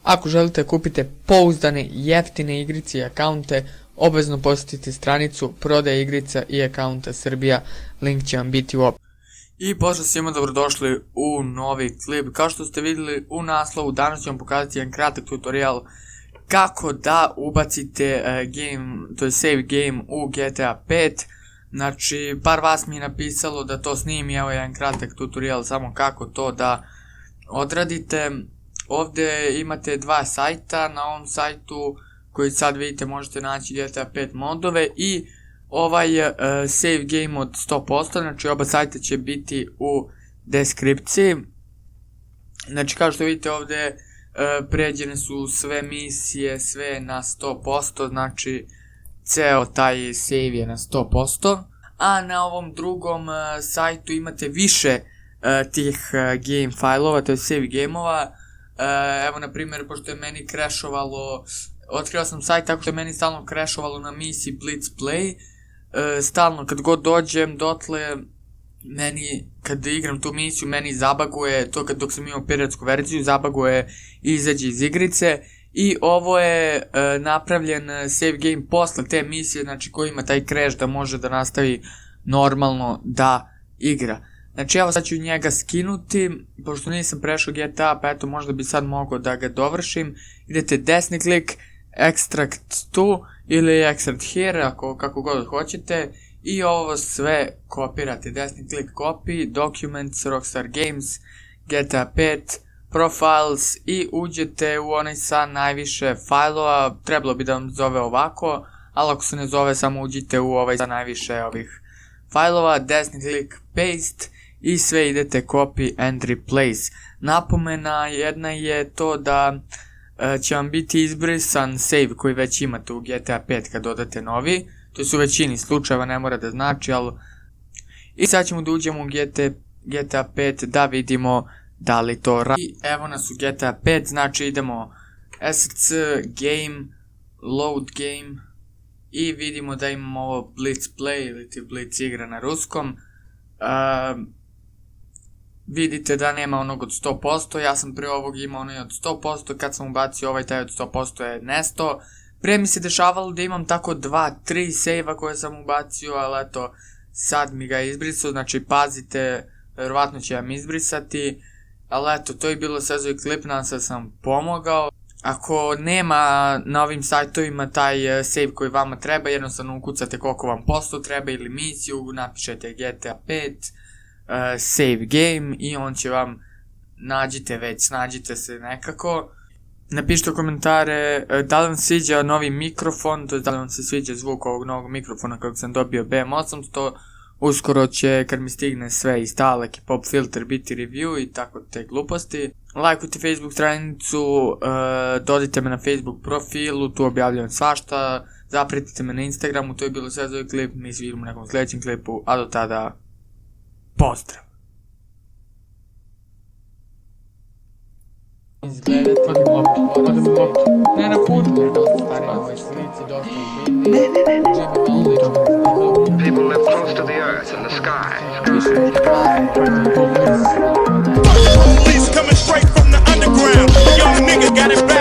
Ako želite kupite pouzdane, jeftine igrice i akaunte, obavezno posjetite stranicu prodaje igrica i akaunta Srbija, link će vam biti u opisu. I pozdrav svima, dobrodošli u novi klip. Kao što ste vidjeli u naslovu, danas ću vam pokazati jedan kratak tutorial kako da ubacite save game u GTA 5. Znači, par vas mi je napisalo da to snimi, evo jedan kratak tutorial samo kako to da odradite. Ovdje imate dva sajta, na ovom sajtu koji sad vidite možete naći GTA 5 modove i ovaj save game od 100%, znači oba sajta će biti u deskripciji. Znači kao što vidite ovdje pređene su sve misije, sve na 100%, znači ceo taj save je na 100%, a na ovom drugom sajtu imate više tih game failova, to je save gameova. Evo na primjer, pošto je meni crashovalo, otkrio sam sajt tako što je meni stalno crashovalo na misiji Blitz Play, stalno kad god dođem dotle, meni kad igram tu misiju, meni zabaguje to dok sam imao piratsku verziju, zabaguje i izađe iz igrice. I ovo je napravljen save game posle te misije, znači koji ima taj crash da može da nastavi normalno da igra. Znači evo sad ću njega skinuti, pošto nisam prešao GTA, pa eto možda bi sad mogao da ga dovršim. Idete desni klik, extract to ili extract here, kako god hoćete. I ovo sve kopirate, desni klik copy, documents, Rockstar Games, GTA 5, profiles i uđete u onaj sa najviše failova. Trebalo bi da vam zove ovako, ali ako se ne zove samo uđite u ovaj sa najviše ovih failova, desni klik paste i sve idete copy and replace. Napomena jedna je to da će vam biti izbrisan save koji već imate u GTA 5 kad dodate novi. To su u većini slučajeva, ne mora da znači, ali... I sad ćemo da uđemo u GTA 5 da vidimo da li to radi. I evo nas u GTA 5, znači idemo SC game, load game i vidimo da imamo ovo Blitz Play ili ti Blitz igra na ruskom. Vidite da nema onog od 100%, ja sam pre ovog imao onaj od 100%, kad sam ubacio ovaj taj od 100% je nesto. Prije mi se dešavalo da imam tako 2-3 save-a koje sam ubacio, ali eto sad mi ga je izbrisao, znači pazite, verovatno će vam izbrisati. Ali eto, to je bilo sve za ovaj klip, nadam se da sam pomogao. Ako nema na ovim sajtovima taj save koji vama treba, jednostavno ukucate koliko vam posto treba ili misiju, napišete GTA 5, save game i on će vam, snađite se nekako. Napišite u komentare da li vam se sviđa novi mikrofon, to je da li vam se sviđa zvuk ovog novog mikrofona kako sam dobio BM800. Uskoro će, kad mi stigne sve i stalak i pop filter, biti review i tako te gluposti. Lajkujte Facebook stranicu, dodajte me na Facebook profilu, tu objavljam svašta. Zapratite me na Instagramu, to je bilo sve za ovaj klip. Mi se vidimo u nekom sljedećem klipu, a do tada, pozdrav! Izgledati, odem loptu, ne na putu, stari na ovoj slici, dosta People live close to the earth and the sky. Police coming straight from the underground. Young nigga got it back.